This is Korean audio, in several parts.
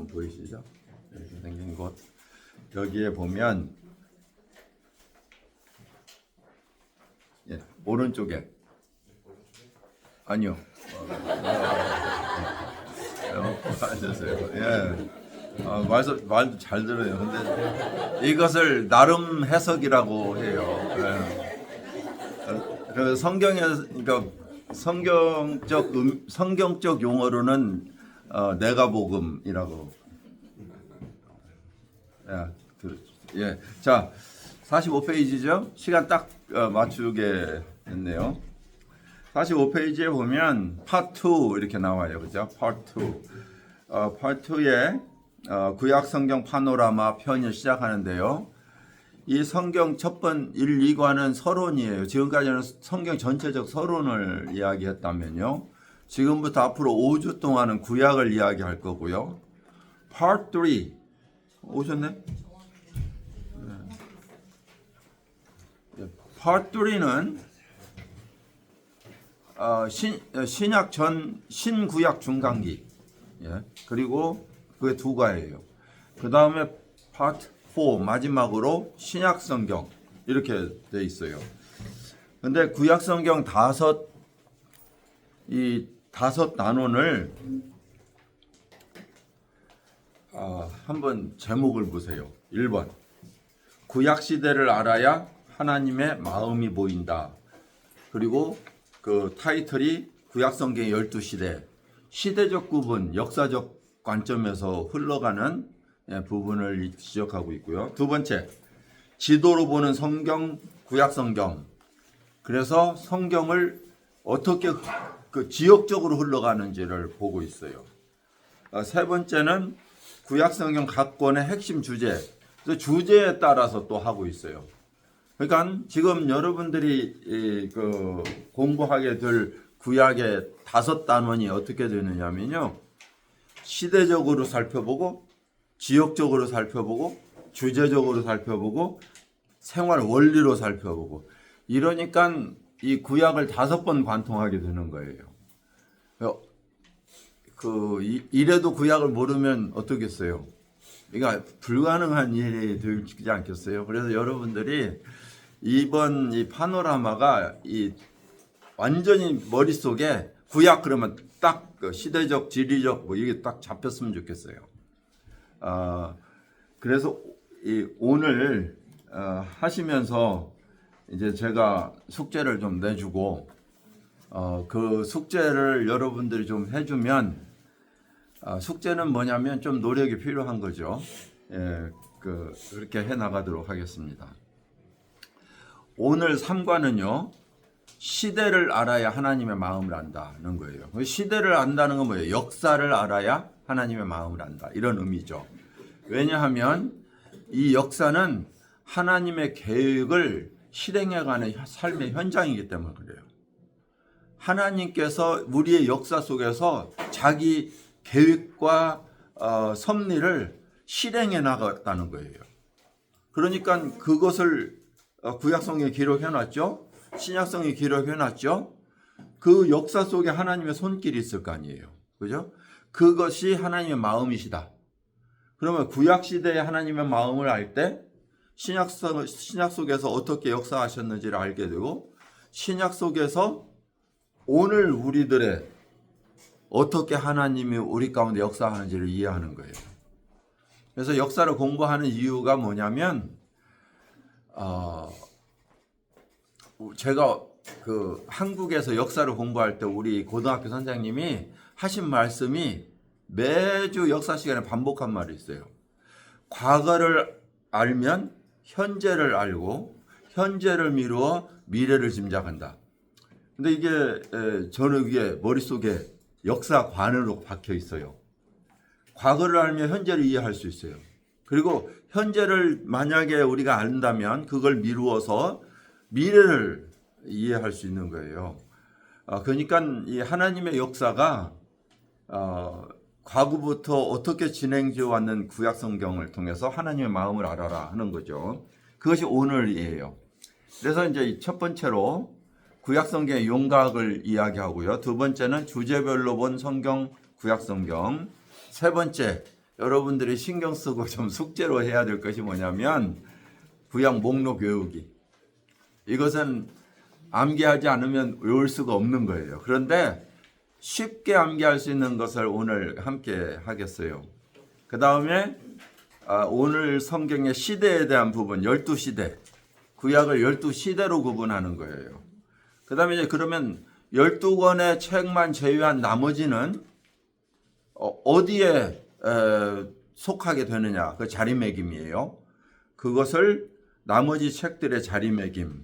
보이시죠? 이렇게 생긴 곳. 여기에 보면 오른쪽에 아니요. 맞으세요. 말도 잘 들어요. 근데 이것을 나름 해석이라고 해요. 그래서 그러니까 성경적 용어로는 내가복음이라고. 자, 45페이지죠. 시간 딱 맞추게 됐네요. 45페이지에 보면 파트 2 이렇게 나와요. 그죠? 파트 2. 파트 2에 구약 성경 파노라마 편을 시작하는데요. 이 성경 첫번 1, 2과는 서론이에요. 지금까지는 성경 전체적 서론을 이야기했다면요. 지금부터 앞으로 5주 동안은 구약을 이야기할 거고요. 파트 3 오셨네? 파트 3는 신약 전 신구약 중간기. 그리고 그게 두 과예요. 그 다음에 파트 4 마지막으로 신약 성경 이렇게 돼 있어요. 근데 구약 성경 다섯 단원을 한번 제목을 보세요. 1번 구약 시대를 알아야 하나님의 마음이 보인다. 그리고 그 타이틀이 구약 성경의 12시대 시대적 구분, 역사적 관점에서 흘러가는 부분을 지적하고 있고요. 두 번째, 지도로 보는 성경, 구약 성경. 그래서 성경을 어떻게 지역적으로 흘러가는지를 보고 있어요. 세 번째는 구약 성경 각 권의 핵심 주제, 주제에 따라서 또 하고 있어요. 그러니까 지금 여러분들이 공부하게 될 구약의 5단원이 어떻게 되느냐면요. 시대적으로 살펴보고 지역적으로 살펴보고 주제적으로 살펴보고 생활 원리로 살펴보고 이러니까 이 구약을 5번 관통하게 되는 거예요. 이래도 구약을 모르면 어떻겠어요? 그러니까 불가능한 일이 되지 않겠어요? 그래서 여러분들이 이번 이 파노라마가 완전히 머릿속에 구약 그러면 딱 시대적, 지리적 이게 딱 잡혔으면 좋겠어요. 그래서 오늘 하시면서 이제 제가 숙제를 좀 내주고 그 숙제를 여러분들이 좀 해주면 숙제는 뭐냐면 좀 노력이 필요한 거죠. 그렇게 해 나가도록 하겠습니다. 오늘 3과는요. 시대를 알아야 하나님의 마음을 안다는 거예요. 시대를 안다는 건 뭐예요? 역사를 알아야 하나님의 마음을 안다. 이런 의미죠. 왜냐하면 이 역사는 하나님의 계획을 실행해가는 삶의 현장이기 때문에 그래요. 하나님께서 우리의 역사 속에서 자기 계획과 섭리를 실행해 나갔다는 거예요. 그러니까 그것을 구약성경에 기록해놨죠. 신약성에 기록해놨죠. 그 역사 속에 하나님의 손길이 있을 거 아니에요. 그죠? 그것이 하나님의 마음이시다. 그러면 구약시대의 하나님의 마음을 알 때 신약 속에서 어떻게 역사하셨는지를 알게 되고 신약 속에서 오늘 우리들의 어떻게 하나님이 우리 가운데 역사하는지를 이해하는 거예요. 그래서 역사를 공부하는 이유가 뭐냐면 제가 한국에서 역사를 공부할 때 우리 고등학교 선생님이 하신 말씀이 매주 역사 시간에 반복한 말이 있어요. 과거를 알면 현재를 알고 현재를 미루어 미래를 짐작한다. 근데 이게 저는 이게 머릿속에 역사관으로 박혀 있어요. 과거를 알면 현재를 이해할 수 있어요. 그리고 현재를 만약에 우리가 안다면 그걸 미루어서 미래를 이해할 수 있는 거예요. 그러니까 이 하나님의 역사가 과거부터 어떻게 진행되어 왔는 구약 성경을 통해서 하나님의 마음을 알아라 하는 거죠. 그것이 오늘이에요. 그래서 이제 첫 번째로 구약 성경의 용각을 이야기하고요. 두 번째는 주제별로 본 성경 구약 성경. 세 번째 여러분들이 신경 쓰고 좀 숙제로 해야 될 것이 뭐냐면 구약 목록 외우기. 이것은 암기하지 않으면 외울 수가 없는 거예요. 그런데 쉽게 암기할 수 있는 것을 오늘 함께 하겠어요. 그 다음에 오늘 성경의 시대에 대한 부분, 12시대. 구약을 12시대로 구분하는 거예요. 그 다음에 이제 그러면 12권의 책만 제외한 나머지는 어디에 속하게 되느냐. 그 자리매김이에요. 그것을 나머지 책들의 자리매김.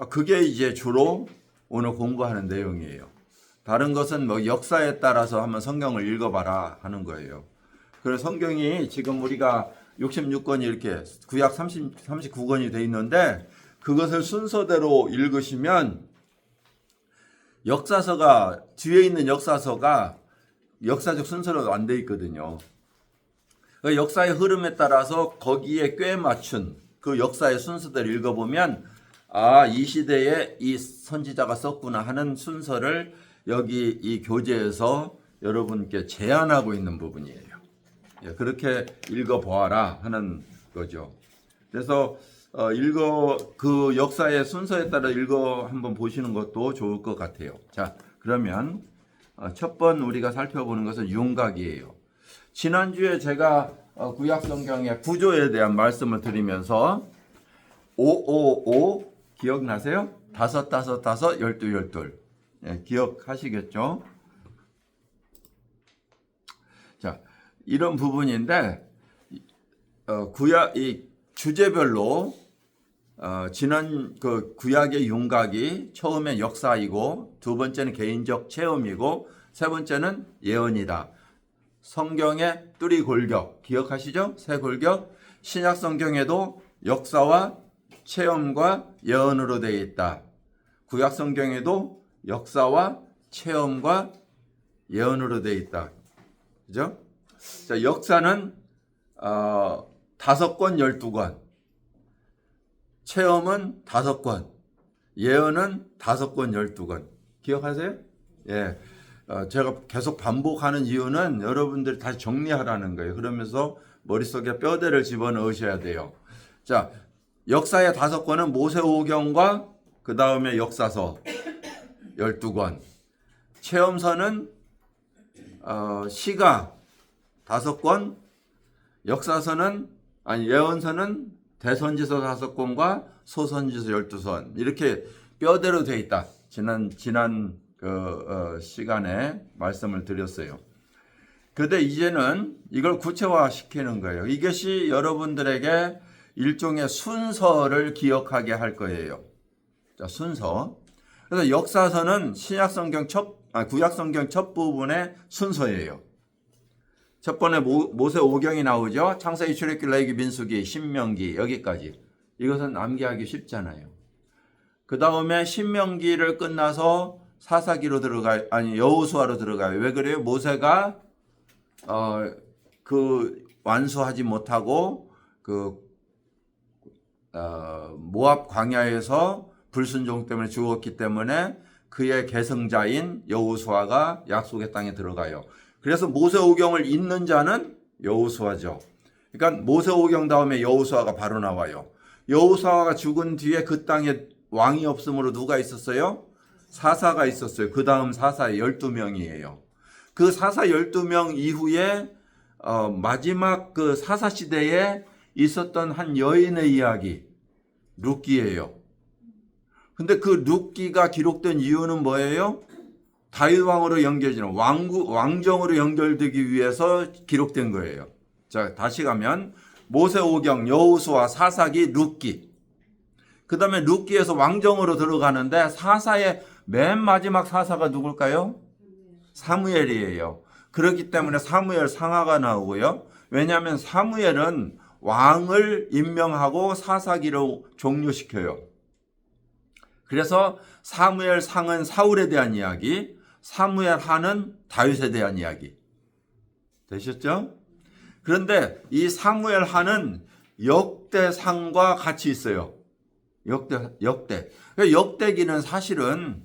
그게 이제 주로 오늘 공부하는 내용이에요. 다른 것은 뭐 역사에 따라서 한번 성경을 읽어봐라 하는 거예요. 그래서 성경이 지금 우리가 66권이 이렇게 구약 39권이 돼 있는데 그것을 순서대로 읽으시면 역사서가 뒤에 있는 역사서가 역사적 순서로 안 돼 있거든요. 그 역사의 흐름에 따라서 거기에 꽤 맞춘 그 역사의 순서대로 읽어보면 이 시대에 이 선지자가 썼구나 하는 순서를 여기 이 교재에서 여러분께 제안하고 있는 부분이에요. 그렇게 읽어보아라 하는 거죠. 그래서 그 역사의 순서에 따라 한번 보시는 것도 좋을 것 같아요. 자, 그러면 첫 번 우리가 살펴보는 것은 윤곽이에요. 지난주에 제가 구약 성경의 구조에 대한 말씀을 드리면서 555 기억나세요? 5, 5, 5, 12, 12. 기억하시겠죠? 자, 이런 부분인데 구약 이 주제별로 지난 그 구약의 윤곽이 처음에 역사이고 두 번째는 개인적 체험이고 세 번째는 예언이다. 성경의 뚜리 골격 기억하시죠? 세 골격. 신약 성경에도 역사와 체험과 예언으로 되어 있다. 구약 성경에도 역사와 체험과 예언으로 되어 있다. 그죠? 자, 역사는 5권, 12권. 체험은 5권. 예언은 5권, 12권. 기억하세요? 예. 제가 계속 반복하는 이유는 여러분들이 다시 정리하라는 거예요. 그러면서 머릿속에 뼈대를 집어넣으셔야 돼요. 자, 역사의 5권은 모세오경과 그 다음에 역사서 12권. 체험서는 시가 5권. 예언서는 대선지서 5권과 소선지서 12권. 이렇게 뼈대로 되어 있다. 지난 시간에 말씀을 드렸어요. 그런데 이제는 이걸 구체화 시키는 거예요. 이것이 여러분들에게 일종의 순서를 기억하게 할 거예요. 자, 순서. 그래서 역사서는 구약 성경 첫 부분의 순서예요. 첫 번에 모세오경이 나오죠. 창세기, 출애굽기, 레위기, 민수기, 신명기 여기까지. 이것은 암기하기 쉽잖아요. 그 다음에 신명기를 끝나서 사사기로 여호수아로 들어가요. 왜 그래요? 모세가 완수하지 못하고 모압 광야에서 불순종 때문에 죽었기 때문에 그의 계승자인 여호수아가 약속의 땅에 들어가요. 그래서 모세오경을 잇는 자는 여호수아죠. 그러니까 모세오경 다음에 여호수아가 바로 나와요. 여호수아가 죽은 뒤에 그 땅에 왕이 없으므로 누가 있었어요? 사사가 있었어요. 그 다음 사사 12명이에요. 그 사사 12명 이후에 마지막 그 사사 시대에 있었던 한 여인의 이야기, 룻기예요. 근데 그 룻기가 기록된 이유는 뭐예요? 다윗 왕으로 연결되는 왕정으로 연결되기 위해서 기록된 거예요. 자, 다시 가면 모세오경, 여호수아, 사사기, 룻기. 그 다음에 룻기에서 왕정으로 들어가는데 사사의 맨 마지막 사사가 누굴까요? 사무엘이에요. 그렇기 때문에 사무엘 상하가 나오고요. 왜냐하면 사무엘은 왕을 임명하고 사사기로 종료시켜요. 그래서 사무엘 상은 사울에 대한 이야기, 사무엘 하는 다윗에 대한 이야기. 되셨죠? 그런데 이 사무엘 하는 역대상과 같이 있어요. 역대. 역대기는 사실은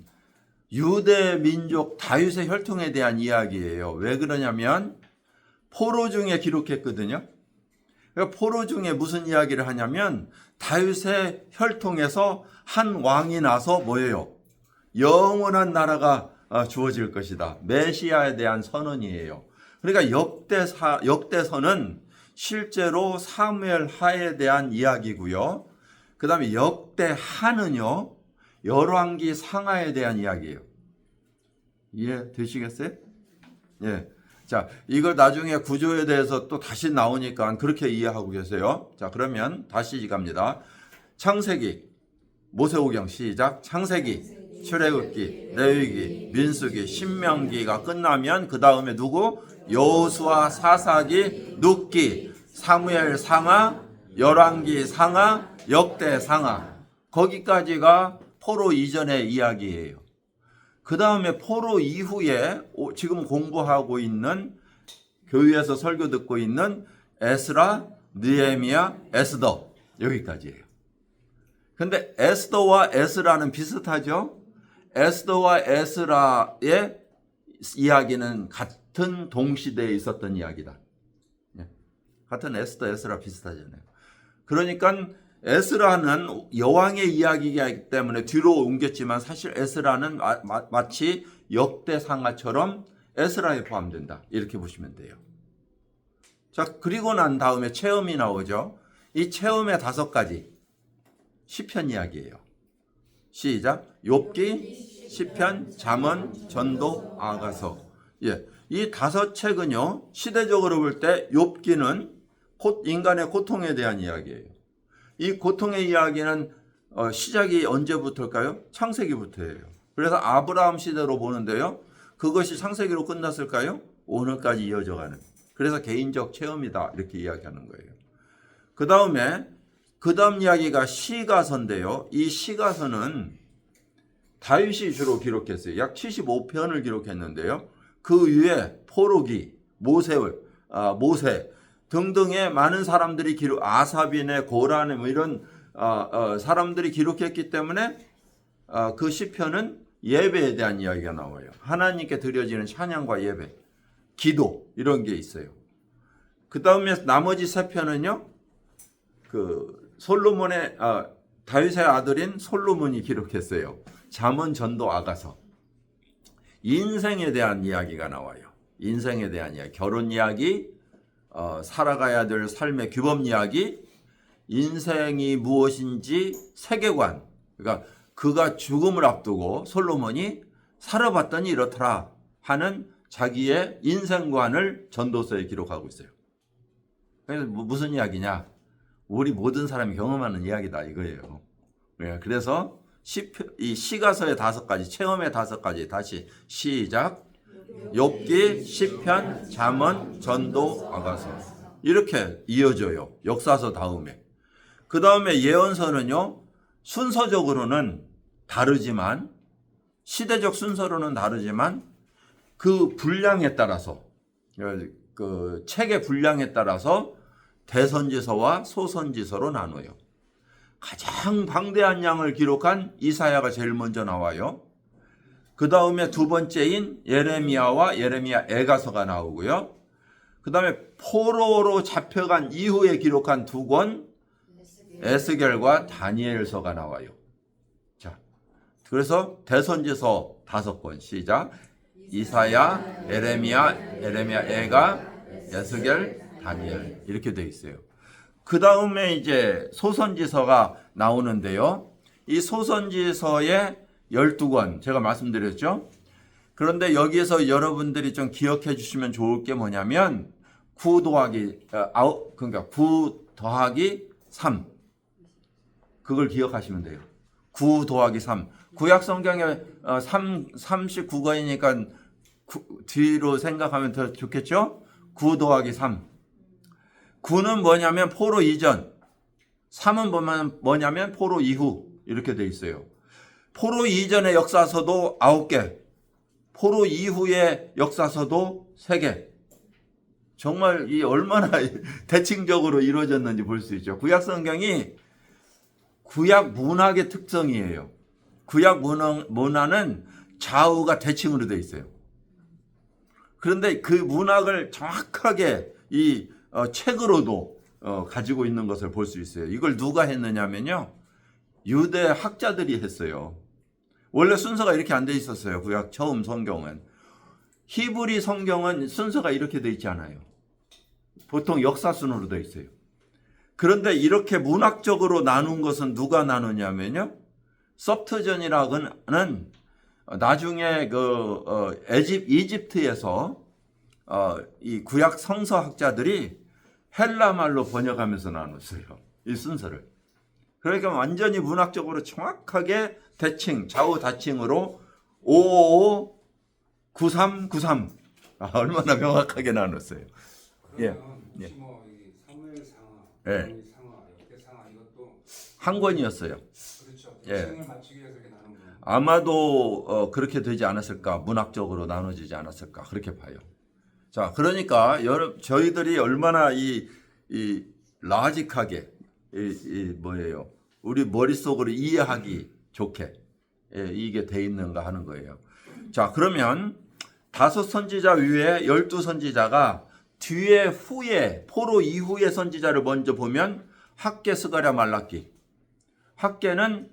유대 민족 다윗의 혈통에 대한 이야기예요. 왜 그러냐면 포로 중에 기록했거든요. 그러니까 포로 중에 무슨 이야기를 하냐면 다윗의 혈통에서 한 왕이 나서 뭐예요? 영원한 나라가 주어질 것이다. 메시아에 대한 선언이에요. 그러니까 역대서는 실제로 사무엘 하에 대한 이야기고요. 그 다음에 역대하는요, 열왕기 상하에 대한 이야기예요. 이해되시겠어요? 예. 자, 이걸 나중에 구조에 대해서 또 다시 나오니까 그렇게 이해하고 계세요. 자, 그러면 다시 갑니다. 창세기, 모세오경 시작. 창세기, 출애굽기, 레위기, 민수기, 신명기가 끝나면 그 다음에 누구? 여호수아, 사사기, 룻기, 사무엘 상하, 열왕기 상하, 역대 상하. 거기까지가 포로 이전의 이야기예요. 그 다음에 포로 이후에 지금 공부하고 있는 교회에서 설교 듣고 있는 에스라, 느헤미야, 에스더 여기까지예요. 근데 에스더와 에스라는 비슷하죠? 에스더와 에스라의 이야기는 같은 동시대에 있었던 이야기다. 같은 에스더, 에스라 비슷하잖아요. 그러니까 에스라는 여왕의 이야기이기 때문에 뒤로 옮겼지만 사실 에스라는 마치 역대상하처럼 에스라에 포함된다. 이렇게 보시면 돼요. 자, 그리고 난 다음에 체험이 나오죠. 이 체험의 5가지 시편 이야기예요. 시작. 욥기, 시편, 잠언, 전도, 아가서. 예, 이 5책은요. 시대적으로 볼 때 욥기는 인간의 고통에 대한 이야기예요. 이 고통의 이야기는 시작이 언제부터일까요? 창세기부터예요. 그래서 아브라함 시대로 보는데요. 그것이 창세기로 끝났을까요? 오늘까지 이어져가는. 그래서 개인적 체험이다 이렇게 이야기하는 거예요. 그 다음 이야기가 시가서인데요. 이 시가서는 다윗이 주로 기록했어요. 약 75편을 기록했는데요. 그 위에 포로기, 모세 등등의 많은 사람들이 아삽이네, 고라네 뭐 이런 사람들이 기록했기 때문에 그 시편은 예배에 대한 이야기가 나와요. 하나님께 드려지는 찬양과 예배, 기도 이런 게 있어요. 그 다음에 나머지 3편은요. 솔로몬의 다윗의 아들인 솔로몬이 기록했어요. 잠언, 전도, 아가서. 인생에 대한 이야기가 나와요. 인생에 대한 이야기, 결혼 이야기, 살아가야 될 삶의 규범 이야기, 인생이 무엇인지 세계관. 그러니까 그가 죽음을 앞두고 솔로몬이 살아봤더니 이렇더라 하는 자기의 인생관을 전도서에 기록하고 있어요. 그래서 무슨 이야기냐? 우리 모든 사람이 경험하는 이야기다 이거예요. 그래서 이 시가서의 5가지, 체험의 5가지 다시 시작. 욥기, 시편, 잠언, 전도, 아가서 이렇게 이어져요. 역사서 다음에. 그 다음에 예언서는요. 순서적으로는 다르지만 시대적 순서로는 다르지만 그 분량에 따라서 그 책의 분량에 따라서 대선지서와 소선지서로 나눠요. 가장 방대한 양을 기록한 이사야가 제일 먼저 나와요. 그 다음에 2번째인 예레미야와 예레미야 애가서가 나오고요. 그 다음에 포로로 잡혀간 이후에 기록한 2권 에스겔과 다니엘서가 나와요. 자, 그래서 대선지서 5권 시작. 이사야, 예레미야 애가, 에스겔, 다니엘 이렇게 돼 있어요. 그 다음에 이제 소선지서가 나오는데요. 이 소선지서의 12권 제가 말씀드렸죠. 그런데 여기에서 여러분들이 좀 기억해 주시면 좋을 게 뭐냐면 9 더하기 3 그걸 기억하시면 돼요. 9 더하기 3 구약 성경에 39권이니까 뒤로 생각하면 더 좋겠죠. 9 더하기 3 9는 뭐냐면 포로 이전, 3은 뭐냐면 포로 이후 이렇게 돼 있어요. 포로 이전의 역사서도 9개, 포로 이후의 역사서도 3개. 정말 이 얼마나 대칭적으로 이루어졌는지 볼 수 있죠. 구약 성경이 구약 문학의 특성이에요. 구약 문화는 좌우가 대칭으로 돼 있어요. 그런데 그 문학을 정확하게 이 책으로도 가지고 있는 것을 볼 수 있어요. 이걸 누가 했느냐면요. 유대 학자들이 했어요. 원래 순서가 이렇게 안 돼 있었어요. 구약 처음 성경은. 히브리 성경은 순서가 이렇게 돼 있지 않아요. 보통 역사순으로 돼 있어요. 그런데 이렇게 문학적으로 나눈 것은 누가 나누냐면요. 섭트전이라는 나중에 이집트에서 이 구약 성서학자들이 헬라 말로 번역하면서 나눴어요. 이 순서를. 그러니까 완전히 문학적으로 정확하게 대칭, 좌우 다칭으로 555, 9393 얼마나 명확하게 나눴어요. 예. 예. 뭐 사무엘상하, 예. 상하, 역대상하 이것도 한 권이었어요. 그렇죠. 예. 대칭을 맞추기 위해서 이렇게 나눈 거예요. 아마도 그렇게 되지 않았을까, 문학적으로 나눠지지 않았을까 그렇게 봐요. 자, 그러니까 저희들이 얼마나 이 라직하게 뭐예요? 우리 머릿속으로 이해하기 좋게 이게 돼 있는가 하는 거예요. 자, 그러면 5 선지자 위에 12 선지자가 뒤에 후에 포로 이후의 선지자를 먼저 보면 학개, 스가랴, 말라기. 학개는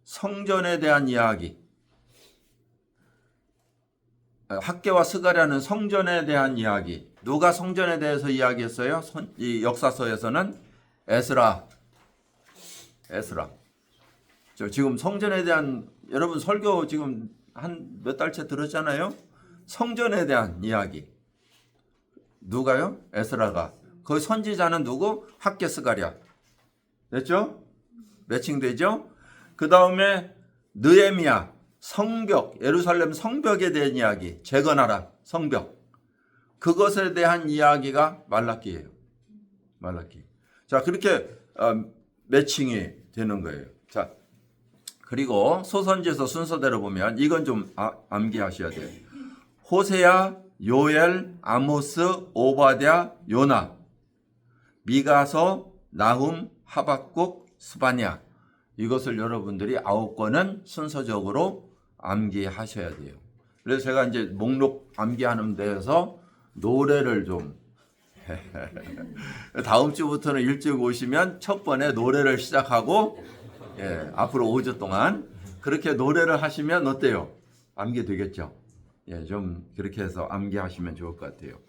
성전에 대한 이야기. 학개와 스가랴는 성전에 대한 이야기. 누가 성전에 대해서 이야기했어요? 이 역사서에서는 에스라. 지금 성전에 대한 여러분 설교 지금 한 몇 달째 들었잖아요. 성전에 대한 이야기. 누가요? 에스라가. 그 선지자는 누구? 학개, 스가랴. 됐죠? 매칭되죠? 그 다음에 느헤미야. 성벽, 예루살렘 성벽에 대한 이야기, 재건하라, 성벽. 그것에 대한 이야기가 말라기예요. 말라기. 자, 그렇게 매칭이 되는 거예요. 자, 그리고 소선지에서 순서대로 보면 이건 좀 암기하셔야 돼요. 호세야, 요엘, 아모스, 오바댜, 요나, 미가서, 나훔, 하박국, 스바냐. 이것을 여러분들이 9권은 순서적으로 암기하셔야 돼요. 그래서 제가 이제 목록 암기하는 데에서 노래를 좀 다음 주부터는 일찍 오시면 첫 번에 노래를 시작하고 앞으로 5주 동안 그렇게 노래를 하시면 어때요? 암기되겠죠? 좀 그렇게 해서 암기하시면 좋을 것 같아요.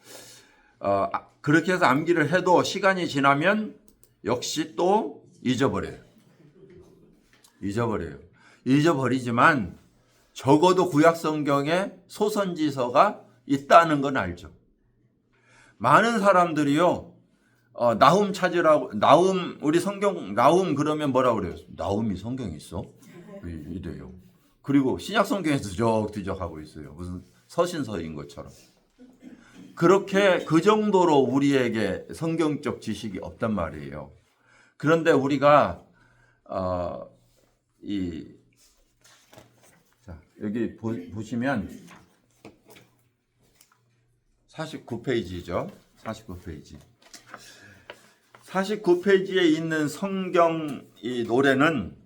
그렇게 해서 암기를 해도 시간이 지나면 역시 또 잊어버려요. 잊어버리지만 적어도 구약 성경에 소선지서가 있다는 건 알죠. 많은 사람들이요. 나훔 찾으라고 우리 성경 나훔 그러면 뭐라 그래요? 나훔이 성경에 있어? 이래요. 그리고 신약 성경에서 뒤적뒤적 하고 있어요. 무슨 서신서인 것처럼. 그렇게 그 정도로 우리에게 성경적 지식이 없단 말이에요. 그런데 우리가 자, 여기 보시면 49페이지죠. 49페이지. 49페이지에 있는 성경 이 노래는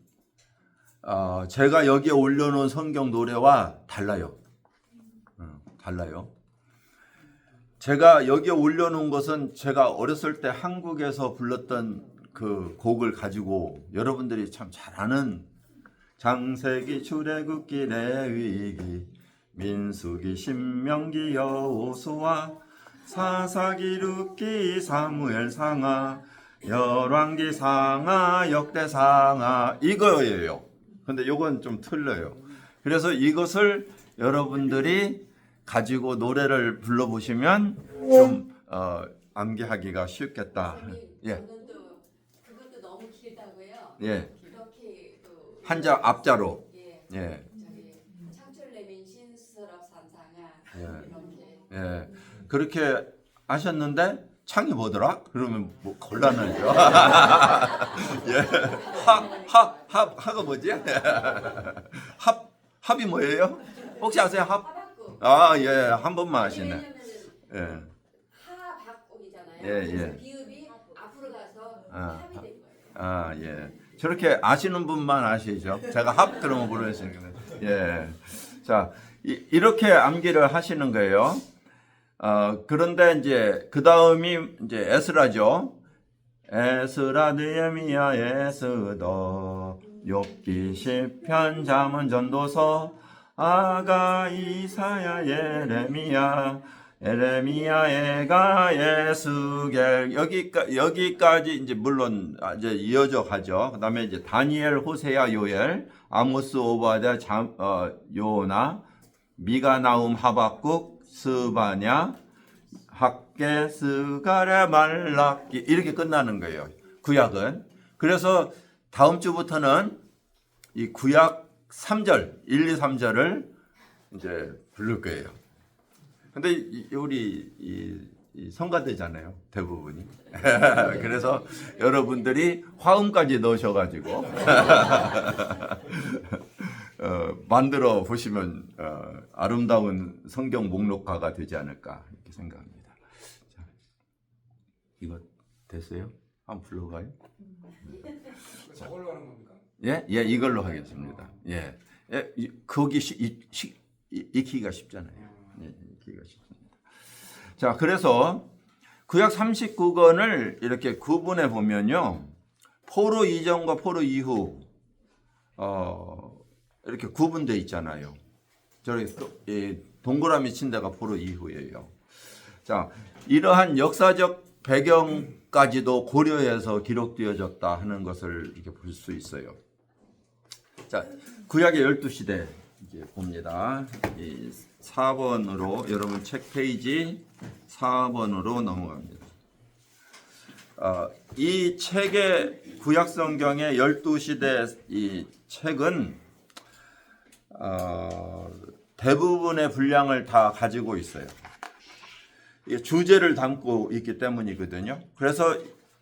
제가 여기에 올려놓은 성경 노래와 달라요. 달라요. 제가 여기에 올려놓은 것은 제가 어렸을 때 한국에서 불렀던 그 곡을 가지고 여러분들이 참 잘 아는 장세기, 출애굽기, 레위기, 민수기, 신명기, 여호수아, 사사기, 룻기, 사무엘 상하, 열왕기 상하, 역대 상하 이거예요. 근데 이건 좀 틀려요. 그래서 이것을 여러분들이 가지고 노래를 불러보시면 좀 암기하기가 쉽겠다. 예. 그것도 너무 길다고요. 예. 이렇게 또 한자 앞자로. 예. 예. 저기 창출내민 신스럽 삼상아 예. 이렇게. 예. 그렇게 하셨는데 창이 뭐더라? 그러면 뭐 곤란하죠. 예. 하가 뭐지? 합이 뭐예요? 혹시 아세요? 합? 하박국. 예. 한 번만 하시네. 예. 하박국이잖아요. 예, 예. 그래서 비읍이 앞으로 가서 합이 된 거예요. 예. 저렇게 아시는 분만 아시죠? 제가 합 그러면 모르시는 예. 자, 이렇게 암기를 하시는 거예요. 그런데 이제 그 다음이 이제 에스라죠. 에스라, 느헤미야, 에스더, 욥기, 시편, 잠언, 전도서, 아가, 이사야, 예레미야, 에가, 예수겔, 여기까지 이제 물론 이제 이어져 가죠. 그다음에 이제 다니엘, 호세야, 요엘, 아모스, 오바댜, 요나, 미가, 나움, 하박국, 스바냐, 학개, 스가랴, 말라기 이렇게 끝나는 거예요. 구약은. 그래서 다음 주부터는 이 구약 3절, 1, 2, 3절을 이제 부를 거예요. 근데 우리 이 성가대잖아요. 대부분이. 그래서 여러분들이 화음까지 넣으셔가지고 만들어 보시면 아름다운 성경 목록가가 되지 않을까 이렇게 생각합니다. 자, 이거 됐어요? 한번 불러가요? 저걸로 하는 겁니까? 예, 이걸로 하겠습니다. 예, 거기 익히기가 쉽잖아요. 예, 익히기가 쉽습니다. 자, 그래서 구약 39권을 이렇게 구분해 보면요, 포로 이전과 포로 이후 이렇게 구분되어 있잖아요. 저기 동그라미 친 데가 포로 이후예요. 자, 이러한 역사적 배경까지도 고려해서 기록되어졌다 하는 것을 이렇게 볼 수 있어요. 자, 구약의 12시대 이제 봅니다. 이 4번으로 여러분 책 페이지 4번으로 넘어갑니다. 이 책의 구약 성경의 12시대 이 책은 대부분의 분량을 다 가지고 있어요. 주제를 담고 있기 때문이거든요. 그래서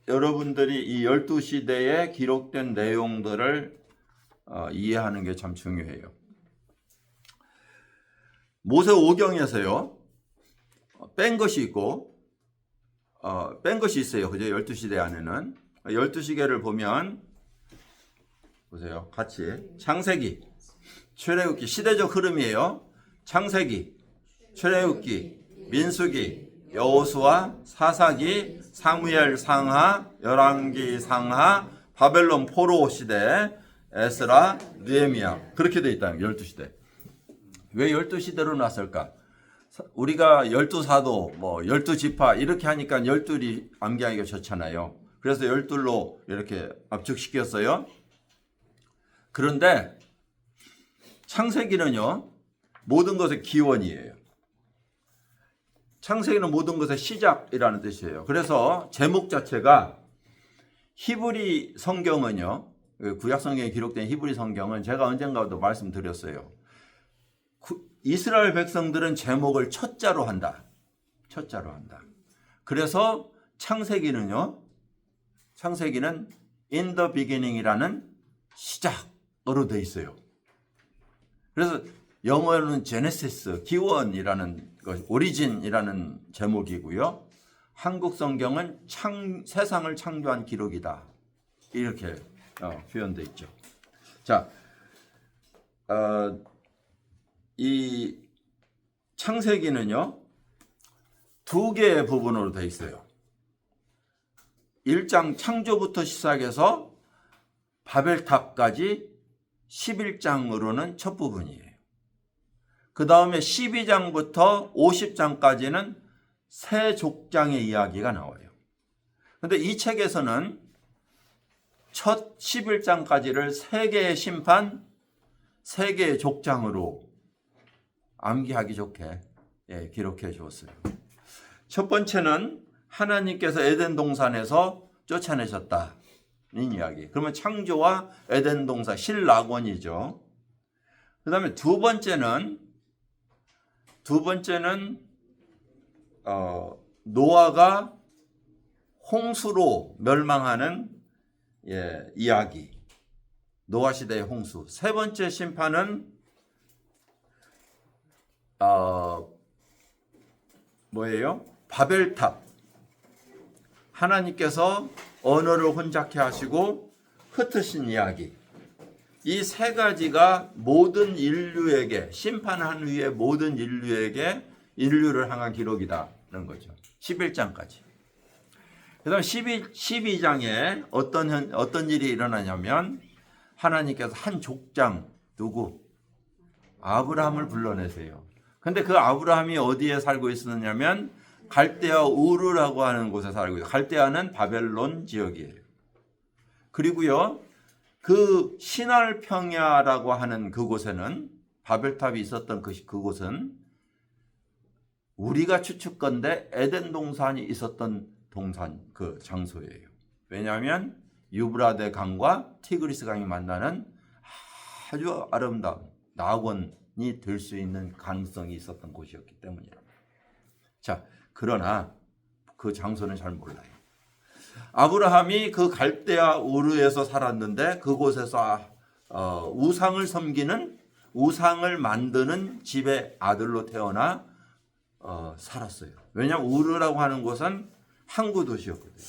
여러분들이 이 12시대에 기록된 내용들을 이해하는 게 참 중요해요. 모세 오경에서요, 뺀 것이 있고, 뺀 것이 있어요. 그죠? 12시대 안에는. 12시계를 보면, 보세요. 같이. 창세기, 출애굽기, 시대적 흐름이에요. 창세기, 출애굽기, 민수기, 여호수아, 사사기, 사무엘 상하, 열왕기 상하, 바벨론 포로 시대, 에스라, 느헤미야. 그렇게 돼 있다는 12시대. 왜 12시대로 났을까? 우리가 12사도, 12지파 이렇게 하니까 12이 암기하기가 좋잖아요. 그래서 12로 이렇게 압축시켰어요. 그런데 창세기는요, 모든 것의 기원이에요. 창세기는 모든 것의 시작이라는 뜻이에요. 그래서 제목 자체가 히브리 성경은요, 구약 성경에 기록된 히브리 성경은 제가 언젠가도 말씀드렸어요. 이스라엘 백성들은 제목을 첫자로 한다. 첫자로 한다. 그래서 창세기는 in the beginning이라는 시작으로 되어 있어요. 그래서 영어로는 제네시스, 기원이라는 것, 오리진이라는 제목이고요. 한국 성경은 세상을 창조한 기록이다. 이렇게 표현되어 있죠. 자, 이 창세기는요, 두 개의 부분으로 되어 있어요. 1장 창조부터 시작해서 바벨탑까지 11장으로는 첫 부분이에요. 그 다음에 12장부터 50장까지는 세 족장의 이야기가 나와요. 그런데 이 책에서는 첫 11장까지를 세 개의 심판, 세 개의 족장으로 암기하기 좋게 기록해 주었어요. 첫 번째는 하나님께서 에덴 동산에서 쫓아내셨다는 이야기. 그러면 창조와 에덴 동산 실낙원이죠. 그 다음에 두 번째는 노아가 홍수로 멸망하는 이야기. 노아 시대의 홍수. 세 번째 심판은 뭐예요? 바벨탑. 하나님께서 언어를 혼잡케 하시고 흩으신 이야기. 이 세 가지가 모든 인류에게, 심판한 후에 모든 인류에게 인류를 향한 기록이다는 거죠. 11장까지. 그다음 12장에 어떤 일이 일어나냐면 하나님께서 한 족장 누구? 아브라함을 불러내세요. 근데 그 아브라함이 어디에 살고 있었냐면 갈대아 우르라고 하는 곳에 살고 있어요. 갈대아는 바벨론 지역이에요. 그리고요, 그 시날 평야라고 하는 그곳에는 바벨탑이 있었던 그곳은 우리가 추측건데 에덴 동산이 있었던 동산 그 장소예요. 왜냐하면 유브라데 강과 티그리스 강이 만나는 아주 아름다운 낙원이 될 수 있는 가능성이 있었던 곳이었기 때문이라. 자, 그러나 그 장소는 잘 몰라요. 아브라함이 그 갈대아 우르에서 살았는데 그곳에서 우상을 섬기는 우상을 만드는 집의 아들로 태어나 살았어요. 왜냐하면 우르라고 하는 곳은 항구 도시였거든요.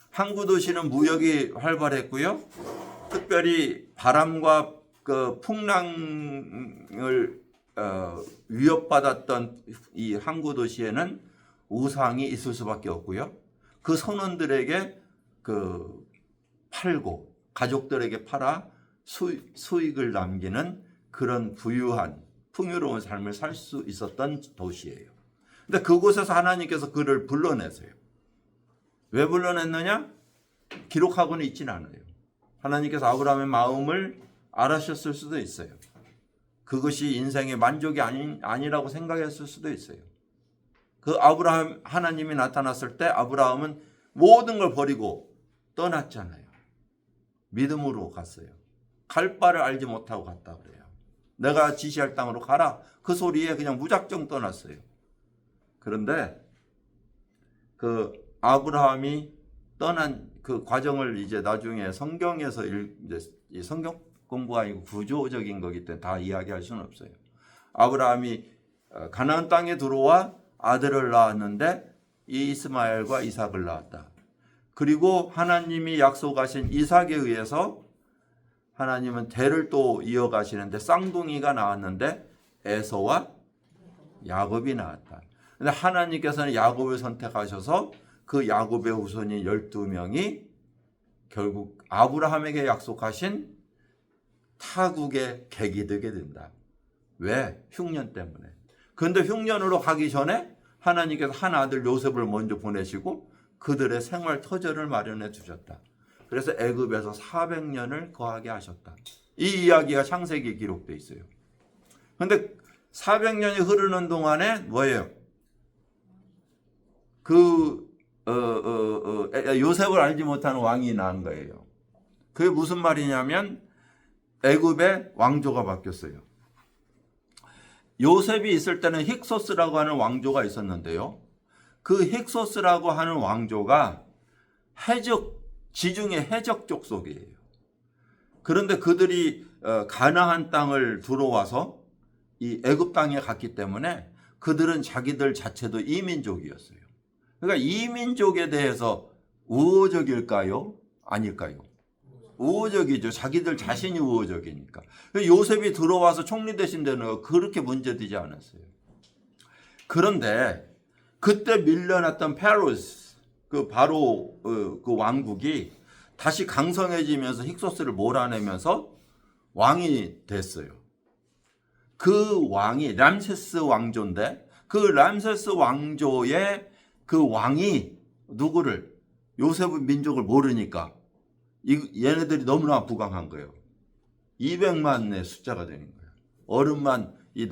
항구 도시는 무역이 활발했고요. 특별히 바람과 그 풍랑을 위협받았던 이 항구 도시에는 우상이 있을 수밖에 없고요. 그 선원들에게 그 팔고 가족들에게 팔아 수익을 남기는 그런 부유한 풍요로운 삶을 살 수 있었던 도시예요. 근데 그곳에서 하나님께서 그를 불러내세요. 왜 불러냈느냐? 기록하고는 있지는 않아요. 하나님께서 아브라함의 마음을 알아셨을 수도 있어요. 그것이 인생의 만족이 아니라고 생각했을 수도 있어요. 그 아브라함 하나님이 나타났을 때 아브라함은 모든 걸 버리고 떠났잖아요. 믿음으로 갔어요. 갈 바를 알지 못하고 갔다 그래요. 내가 지시할 땅으로 가라. 그 소리에 그냥 무작정 떠났어요. 그런데 그 아브라함이 떠난 그 과정을 이제 나중에 성경에서 이제 성경 공부가 아니고 구조적인 거기 때문에 다 이야기할 수는 없어요. 아브라함이 가나안 땅에 들어와 아들을 낳았는데 이스마엘과 이삭을 낳았다. 그리고 하나님이 약속하신 이삭에 의해서 하나님은 대를 또 이어가시는데 쌍둥이가 나왔는데 에서와 야곱이 나왔다. 근데 하나님께서는 야곱을 선택하셔서 그 야곱의 후손인 12명이 결국 아브라함에게 약속하신 타국의 객이 되게 된다. 왜? 흉년 때문에. 그런데 흉년으로 가기 전에 하나님께서 한 아들 요셉을 먼저 보내시고 그들의 생활 터전을 마련해 주셨다. 그래서 애굽에서 400년을 거하게 하셨다. 이 이야기가 창세기에 기록되어 있어요. 그런데 400년이 흐르는 동안에 뭐예요? 요셉을 알지 못하는 왕이 난 거예요. 그게 무슨 말이냐면 애굽의 왕조가 바뀌었어요. 요셉이 있을 때는 힉소스라고 하는 왕조가 있었는데요. 그 힉소스라고 하는 왕조가 지중해 해적 족속이에요. 그런데 그들이 가나안 땅을 들어와서 이 애굽 땅에 갔기 때문에 그들은 자기들 자체도 이민족이었어요. 그러니까 이민족에 대해서 우호적일까요? 아닐까요? 우호적이죠. 자기들 자신이 우호적이니까. 요셉이 들어와서 총리 대신 되는 거 그렇게 문제되지 않았어요. 그런데 그때 밀려났던 페로스 그 바로 그 왕국이 다시 강성해지면서 힉소스를 몰아내면서 왕이 됐어요. 그 왕이 람세스 왕조인데 그 람세스 왕조의 그 왕이 누구를 요셉 민족을 모르니까 얘네들이 너무나 부강한 거예요. 200만의 숫자가 되는 거예요. 어른만 이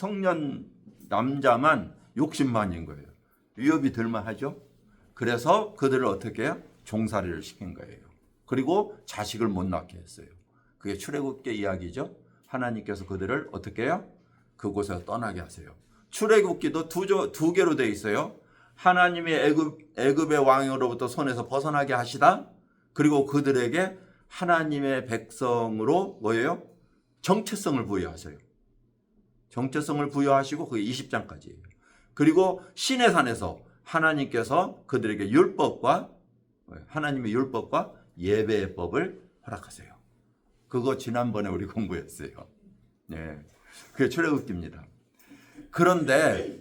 성년 남자만 60만인 거예요. 위협이 들만하죠. 그래서 그들을 어떻게 해요? 종살이를 시킨 거예요. 그리고 자식을 못 낳게 했어요. 그게 출애굽기 이야기죠. 하나님께서 그들을 어떻게 해요? 그곳에서 떠나게 하세요. 출애굽기도 두 개로 되어 있어요. 하나님이 애굽의 왕으로부터 손에서 벗어나게 하시다. 그리고 그들에게 하나님의 백성으로 뭐예요? 정체성을 부여하세요. 정체성을 부여하시고 그게 20장까지예요. 그리고 시내산에서 하나님께서 그들에게 하나님의 율법과 예배의 법을 허락하세요. 그거 지난번에 우리 공부했어요. 네, 그게 출애굽기입니다. 그런데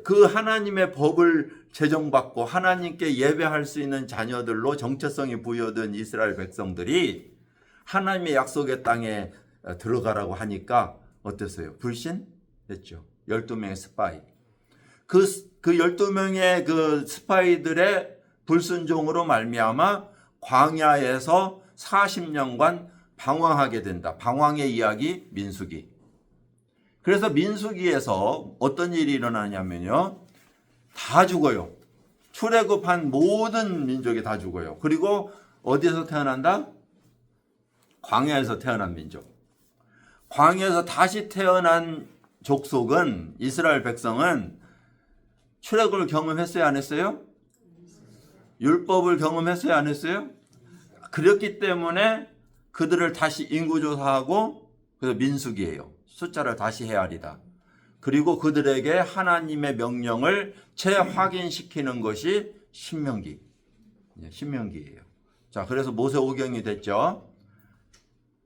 그 하나님의 법을 제정받고 하나님께 예배할 수 있는 자녀들로 정체성이 부여된 이스라엘 백성들이 하나님의 약속의 땅에 들어가라고 하니까 어땠어요? 불신했죠. 12명의 스파이. 그 12명의 그 스파이들의 불순종으로 말미암아 광야에서 40년간 방황하게 된다. 방황의 이야기 민수기. 그래서 민수기에서 어떤 일이 일어나냐면요. 다 죽어요. 출애굽한 모든 민족이 다 죽어요. 그리고 어디에서 태어난다? 광야에서 태어난 민족. 광야에서 다시 태어난 족속은 이스라엘 백성은 출애굽을 경험했어요? 안 했어요? 율법을 경험했어요? 안 했어요? 그렇기 때문에 그들을 다시 인구조사하고 그래서 민수기예요. 숫자를 다시 헤아리다. 그리고 그들에게 하나님의 명령을 재확인시키는 것이 신명기. 신명기예요. 자, 그래서 모세오경이 됐죠.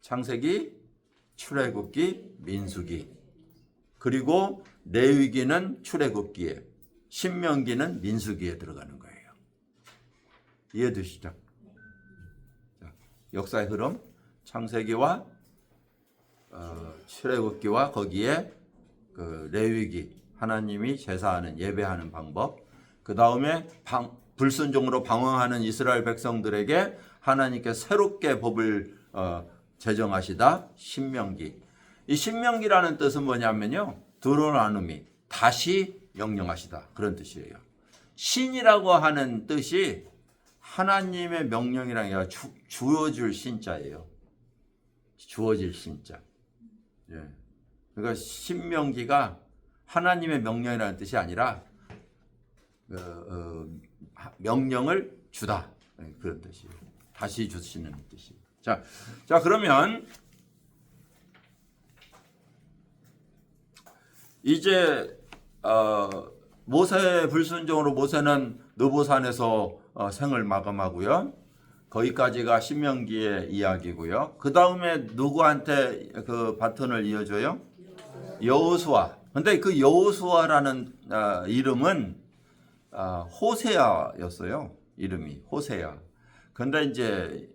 창세기, 출애굽기, 민수기. 그리고 레위기는 출애굽기에, 신명기는 민수기에 들어가는 거예요. 이해되시죠? 자, 역사의 흐름, 창세기와 출애굽기와 거기에 그 레위기, 하나님이 제사하는 예배하는 방법, 그 다음에 불순종으로 방황하는 이스라엘 백성들에게 하나님께 새롭게 법을 제정하시다. 신명기. 이 신명기라는 뜻은 뭐냐면요, 드러나눔이 다시 명령하시다, 그런 뜻이에요. 신이라고 하는 뜻이 하나님의 명령이란 게 주어질 신자예요. 주어질 신자. 예. 그러니까 신명기가 하나님의 명령이라는 뜻이 아니라 명령을 주다, 그런 뜻이에요. 다시 주시는 뜻이에요. 자 그러면 이제 모세의 불순종으로 모세는 느보산에서 생을 마감하고요. 거기까지가 신명기의 이야기고요. 그 다음에 누구한테 그 바톤을 이어줘요? 여호수아. 근데 그 여호수아라는 이름은 호세아였어요. 이름이 호세아. 근데 이제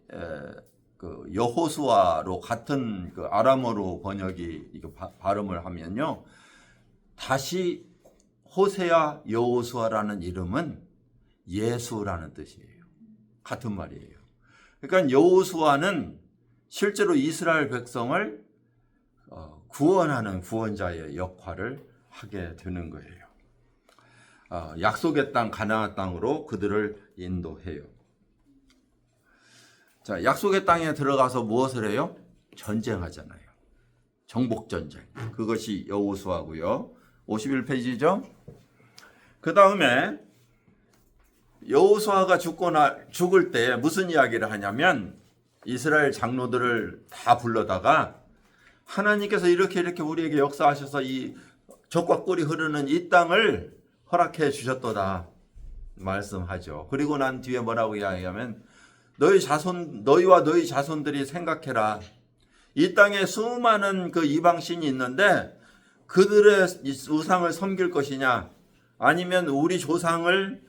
그 여호수아로 같은 그 아람어로 번역이 이거 발음을 하면요, 다시 호세아 여호수아라는 이름은 예수라는 뜻이에요. 같은 말이에요. 그러니까 여호수아는 실제로 이스라엘 백성을 구원하는 구원자의 역할을 하게 되는 거예요. 약속의 땅 가나안 땅으로 그들을 인도해요. 자, 약속의 땅에 들어가서 무엇을 해요? 전쟁하잖아요. 정복전쟁. 그것이 여호수아고요. 51페이지죠. 그 다음에 여호수아가 죽을 때 무슨 이야기를 하냐면, 이스라엘 장로들을 다 불러다가 하나님께서 이렇게 우리에게 역사하셔서 이 젖과 꿀이 흐르는 이 땅을 허락해 주셨도다 말씀하죠. 그리고 난 뒤에 뭐라고 이야기하면, 너희와 너희 자손들이 생각해라. 이 땅에 수많은 그 이방신이 있는데 그들의 우상을 섬길 것이냐, 아니면 우리 조상을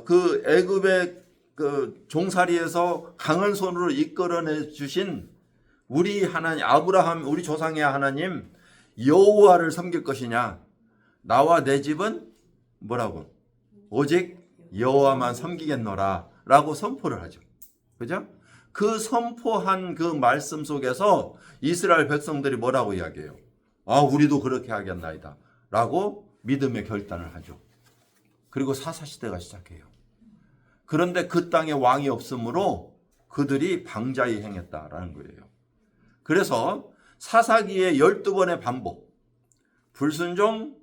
그 애굽의 그 종살이에서 강한 손으로 이끌어내 주신 우리 하나님 아브라함, 우리 조상의 하나님 여호와를 섬길 것이냐, 나와 내 집은 뭐라고? 오직 여호와만 섬기겠노라 라고 선포를 하죠. 그죠? 그 선포한 그 말씀 속에서 이스라엘 백성들이 뭐라고 이야기해요? 우리도 그렇게 하겠나이다 라고 믿음의 결단을 하죠. 그리고 사사시대가 시작해요. 그런데 그 땅에 왕이 없으므로 그들이 방자히 행했다라는 거예요. 그래서 사사기의 12번의 반복, 불순종,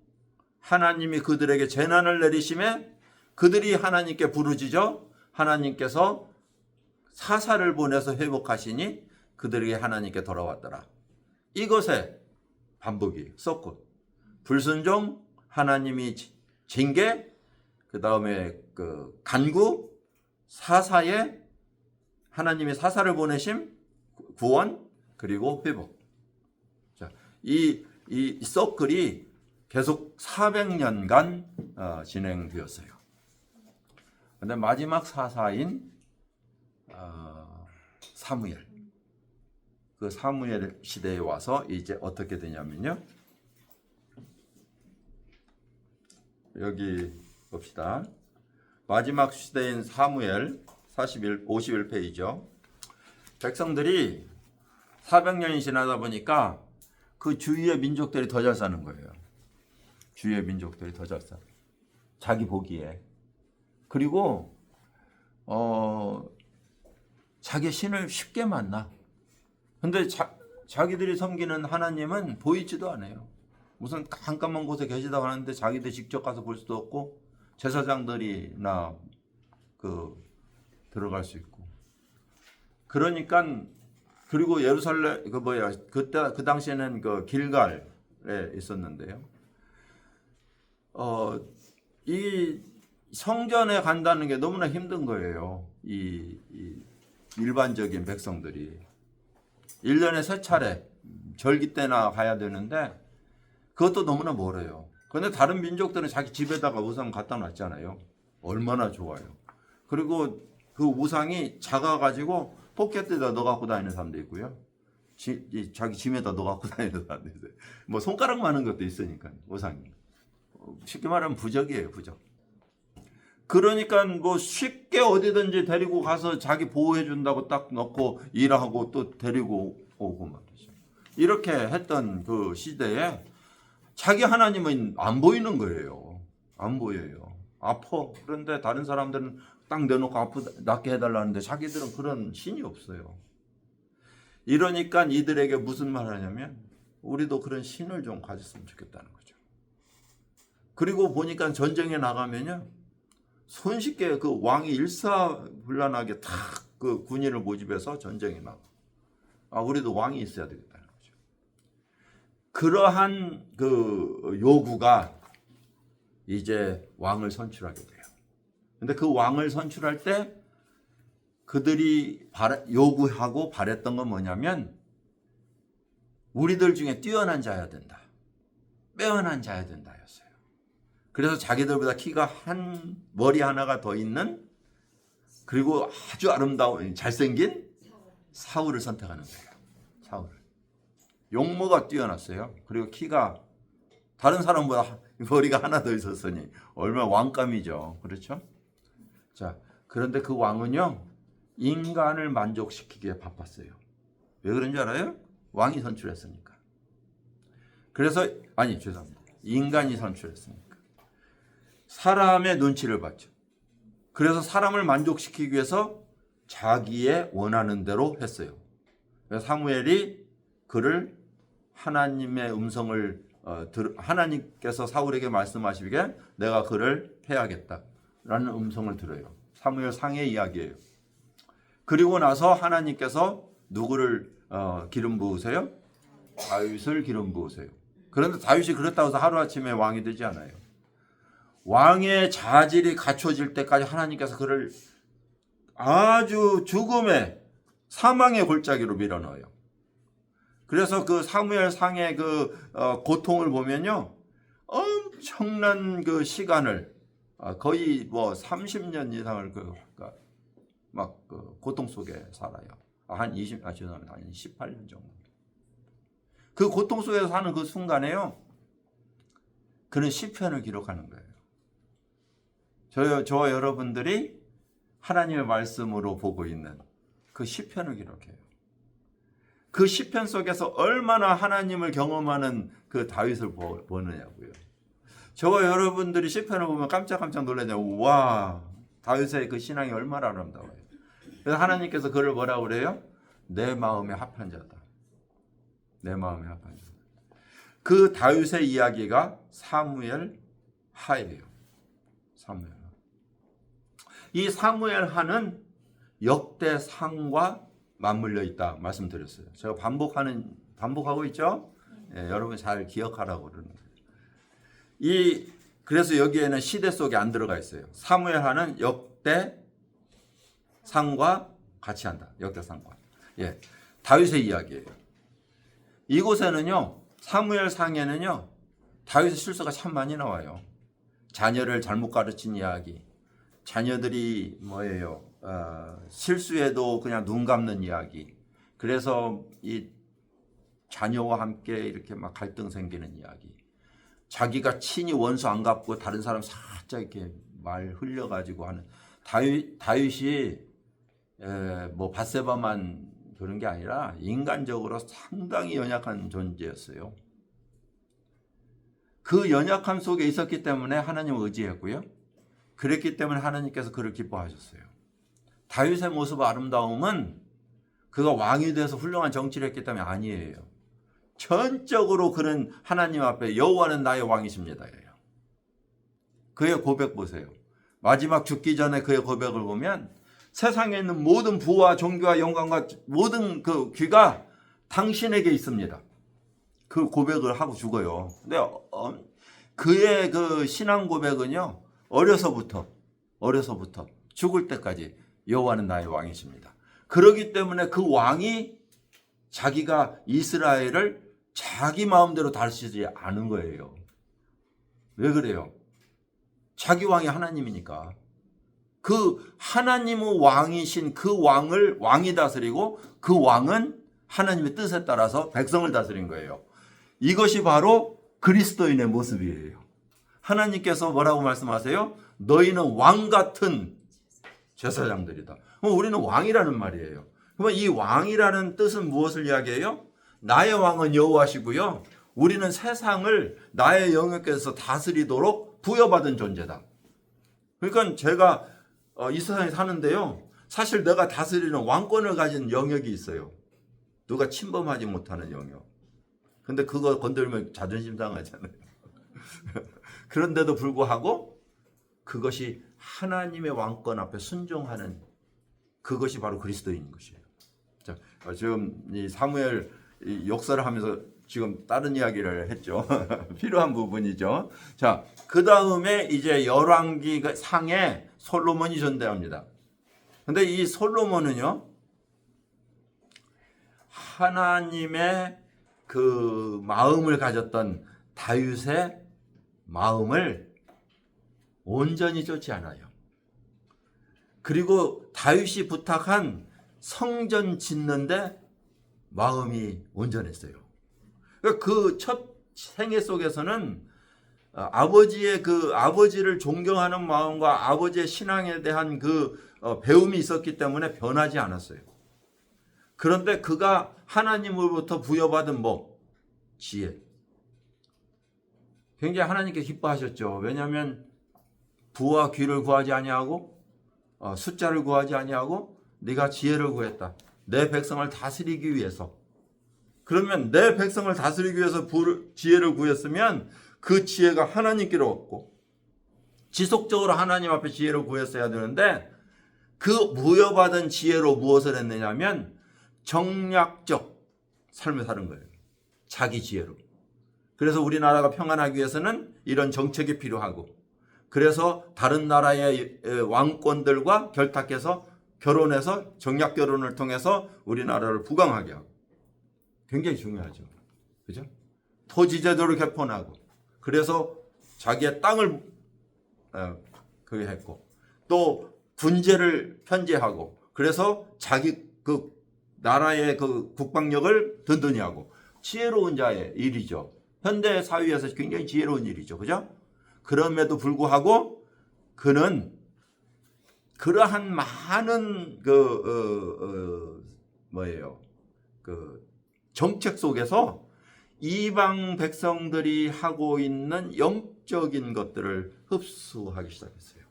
하나님이 그들에게 재난을 내리심에 그들이 하나님께 부르짖어 하나님께서 사사를 보내서 회복하시니 그들에게 하나님께 돌아왔더라. 이것의 반복이 서킷. 불순종, 하나님이 징계, 그 다음에 그 간구, 사사에 하나님이 사사를 보내심, 구원, 그리고 회복. 자, 이 서클이 계속 400년간 진행되었어요. 근데 마지막 사사인 사무엘, 그 사무엘 시대에 와서 이제 어떻게 되냐면요. 여기 봅시다. 마지막 시대인 사무엘 51페이지죠. 백성들이 400년이 지나다 보니까 그 주위의 민족들이 더 잘 사는 거예요. 주위의 민족들이 더 잘 사. 자기 보기에. 그리고 자기 신을 쉽게 만나. 근데 자기들이 섬기는 하나님은 보이지도 않아요. 무슨 깜깜한 곳에 계시다고 하는데 자기들 직접 가서 볼 수도 없고 제사장들이나 들어갈 수 있고. 그러니까 그리고 예루살렘 그때 그 당시에는 그 길갈에 있었는데요. 이 성전에 간다는 게 너무나 힘든 거예요. 이 일반적인 백성들이 1년에 3차례 절기 때나 가야 되는데 그것도 너무나 멀어요. 그런데 다른 민족들은 자기 집에다가 우상 갖다 놨잖아요. 얼마나 좋아요. 그리고 그 우상이 작아가지고 포켓에다 넣어 갖고 다니는 사람도 있고요. 자기 짐에다 넣어 갖고 다니는 사람도 있어요. 뭐 손가락 많은 것도 있으니까 우상이. 쉽게 말하면 부적이에요, 부적. 그러니까 뭐 쉽게 어디든지 데리고 가서 자기 보호해 준다고 딱 넣고 일하고 또 데리고 오고 말이죠. 이렇게 했던 그 시대에 자기 하나님은 안 보이는 거예요. 안 보여요. 아파. 그런데 다른 사람들은 딱 내놓고 낫게 해달라는데 자기들은 그런 신이 없어요. 이러니까 이들에게 무슨 말을 하냐면 우리도 그런 신을 좀 가졌으면 좋겠다는 거죠. 그리고 보니까 전쟁에 나가면요. 손쉽게 그 왕이 일사불란하게 탁 그 군인을 모집해서 전쟁에 나가. 우리도 왕이 있어야 되겠다는 거죠. 그러한 그 요구가 이제 왕을 선출하게 돼요. 근데 그 왕을 선출할 때 그들이 요구하고 바랬던 건 뭐냐면 우리들 중에 뛰어난 자여야 된다. 빼어난 자여야 된다였어요. 그래서 자기들보다 키가 머리 하나가 더 있는 그리고 아주 아름다운 잘생긴 사울을 선택하는 거예요. 사울을. 용모가 뛰어났어요. 그리고 키가 다른 사람보다 머리가 하나 더 있었으니 얼마나 왕감이죠. 그렇죠? 자, 그런데 그 왕은요. 인간을 만족시키기에 바빴어요. 왜 그런지 알아요? 왕이 선출했으니까. 그래서 죄송합니다. 인간이 선출했으니까. 사람의 눈치를 봤죠. 그래서 사람을 만족시키기 위해서 자기의 원하는 대로 했어요. 그래서 사무엘이 그를 하나님의 음성을 하나님께서 사울에게 말씀하시기에 내가 그를 해야겠다라는 음성을 들어요. 사무엘 상의 이야기예요. 그리고 나서 하나님께서 누구를 기름 부으세요? 다윗을 기름 부으세요. 그런데 다윗이 그렇다고 해서 하루아침에 왕이 되지 않아요. 왕의 자질이 갖춰질 때까지 하나님께서 그를 아주 죽음의 사망의 골짜기로 밀어넣어요. 그래서 그 사무엘 상의 그 고통을 보면요. 엄청난 그 시간을 거의 뭐 30년 이상을 그 고통 속에 살아요. 한 18년 정도. 그 고통 속에서 사는 그 순간에요. 그는 시편을 기록하는 거예요. 저와 여러분들이 하나님의 말씀으로 보고 있는 그 시편을 기록해요. 그 시편 속에서 얼마나 하나님을 경험하는 그 다윗을 보느냐고요. 저와 여러분들이 시편을 보면 깜짝깜짝 놀라냐고. 와, 다윗의 그 신앙이 얼마나 아름다워요. 그래서 하나님께서 그를 뭐라고 그래요? 내 마음에 합한 자다. 내 마음에 합한 자다. 그 다윗의 이야기가 사무엘 하예요. 사무엘 하. 이 사무엘 하는 역대상과 맞물려 있다 말씀드렸어요. 제가 반복하고 있죠? 여러분 잘 기억하라고 그러는 거예요. 그래서 여기에는 시대 속에 안 들어가 있어요. 사무엘 하는 역대상과 같이 한다. 역대상과. 다윗의 이야기예요. 이곳에는요. 사무엘 상에는요. 다윗의 실수가 참 많이 나와요. 자녀를 잘못 가르친 이야기, 자녀들이 뭐예요? 실수해도 그냥 눈 감는 이야기. 그래서 이 자녀와 함께 이렇게 막 갈등 생기는 이야기. 자기가 친히 원수 안 갚고 다른 사람 살짝 이렇게 말 흘려가지고 하는 다윗이 뭐 밧세바만 그런 게 아니라 인간적으로 상당히 연약한 존재였어요. 그 연약함 속에 있었기 때문에 하나님을 의지했고요. 그랬기 때문에 하나님께서 그를 기뻐하셨어요. 다윗의 모습 아름다움은 그가 왕이 돼서 훌륭한 정치를 했기 때문에 아니에요. 전적으로 그는 하나님 앞에 여호와는 나의 왕이십니다. 그의 고백 보세요. 마지막 죽기 전에 그의 고백을 보면 세상에 있는 모든 부와 존귀와 영광과 모든 그 귀가 당신에게 있습니다. 그 고백을 하고 죽어요. 근데 그의 그 신앙 고백은요, 어려서부터 죽을 때까지 여호와는 나의 왕이십니다. 그렇기 때문에 그 왕이 자기가 이스라엘을 자기 마음대로 다스리지 않은 거예요. 왜 그래요? 자기 왕이 하나님이니까. 그 하나님의 왕이신 그 왕을 왕이 다스리고 그 왕은 하나님의 뜻에 따라서 백성을 다스린 거예요. 이것이 바로 그리스도인의 모습이에요. 하나님께서 뭐라고 말씀하세요? 너희는 왕 같은 제사장들이다. 그럼 우리는 왕이라는 말이에요. 그러면 이 왕이라는 뜻은 무엇을 이야기해요? 나의 왕은 여호와시고요. 우리는 세상을 나의 영역에서 다스리도록 부여받은 존재다. 그러니까 제가 이 세상에 사는데요. 사실 내가 다스리는 왕권을 가진 영역이 있어요. 누가 침범하지 못하는 영역. 근데 그거 건들면 자존심 상하잖아요. 그런데도 불구하고 그것이 하나님의 왕권 앞에 순종하는 그것이 바로 그리스도인 것이에요. 자, 지금 이 사무엘 역사를 하면서 지금 다른 이야기를 했죠. 필요한 부분이죠. 자, 그 다음에 이제 열왕기 상에 솔로몬이 존재합니다. 근데 이 솔로몬은요, 하나님의 그 마음을 가졌던 다윗의 마음을 온전히 쫓지 않아요. 그리고 다윗이 부탁한 성전 짓는데 마음이 온전했어요. 그 첫 생애 속에서는 아버지를 존경하는 마음과 아버지의 신앙에 대한 그 배움이 있었기 때문에 변하지 않았어요. 그런데 그가 하나님으로부터 부여받은 지혜. 굉장히 하나님께 기뻐하셨죠. 왜냐하면 부와 귀를 구하지 아니하고 숫자를 구하지 아니하고 네가 지혜를 구했다. 내 백성을 다스리기 위해서. 그러면 내 백성을 다스리기 위해서 지혜를 구했으면 그 지혜가 하나님께로 왔고 지속적으로 하나님 앞에 지혜를 구했어야 되는데 그 부여받은 지혜로 무엇을 했느냐면 정략적 삶을 사는 거예요. 자기 지혜로. 그래서 우리나라가 평안하기 위해서는 이런 정책이 필요하고 그래서 다른 나라의 왕권들과 결탁해서 결혼해서 정략 결혼을 통해서 우리나라를 부강하게 하고 굉장히 중요하죠. 그죠? 토지 제도를 개편하고 그래서 자기의 땅을 그게 했고 또 군제를 편제하고 그래서 자기 그 나라의 그 국방력을 든든히 하고 지혜로운 자의 일이죠. 현대 사회에서 굉장히 지혜로운 일이죠. 그죠? 그럼에도 불구하고 그는 그러한 많은 정책 속에서 이방 백성들이 하고 있는 영적인 것들을 흡수하기 시작했어요.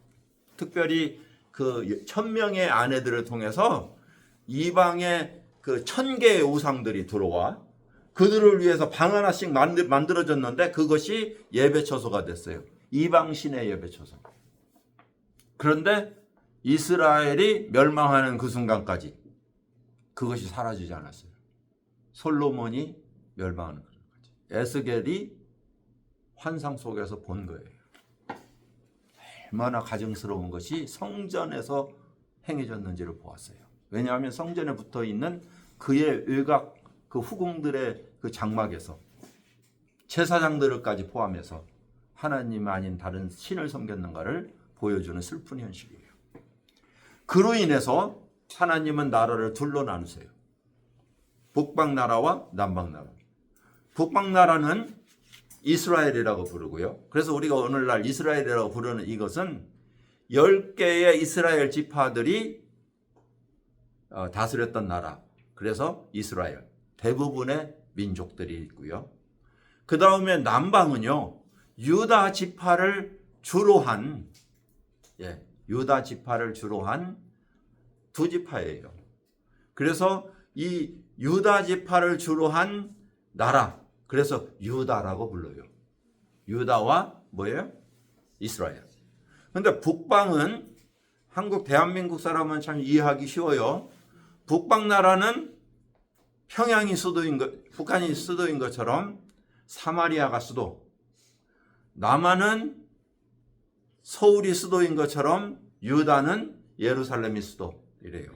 특별히 그 1000명의 아내들을 통해서 이방의 그 1000개의 우상들이 들어와 그들을 위해서 방 하나씩 만들어졌는데 그것이 예배처소가 됐어요. 이방 신의 예배처소. 그런데 이스라엘이 멸망하는 그 순간까지 그것이 사라지지 않았어요. 솔로몬이 멸망하는 그날까지. 에스겔이 환상 속에서 본 거예요. 얼마나 가증스러운 것이 성전에서 행해졌는지를 보았어요. 왜냐하면 성전에 붙어 있는 그의 외곽 그 후궁들의 그 장막에서 제사장들까지 포함해서 하나님 아닌 다른 신을 섬겼는가를 보여주는 슬픈 현실이에요. 그로 인해서 하나님은 나라를 둘로 나누세요. 북방나라와 남방나라. 북방나라는 이스라엘이라고 부르고요. 그래서 우리가 오늘날 이스라엘이라고 부르는 이것은 10개의 이스라엘 지파들이 다스렸던 나라. 그래서 이스라엘. 대부분의 민족들이 있고요. 그 다음에 남방은요. 유다 지파를 주로 한 두 지파예요. 그래서 이 유다 지파를 주로 한 나라. 그래서 유다라고 불러요. 유다와 뭐예요? 이스라엘. 그런데 북방은 한국 대한민국 사람은 참 이해하기 쉬워요. 북방 나라는 평양이 수도인 북한이 수도인 것처럼 사마리아가 수도. 남한은 서울이 수도인 것처럼 유다는 예루살렘이 수도. 이래요.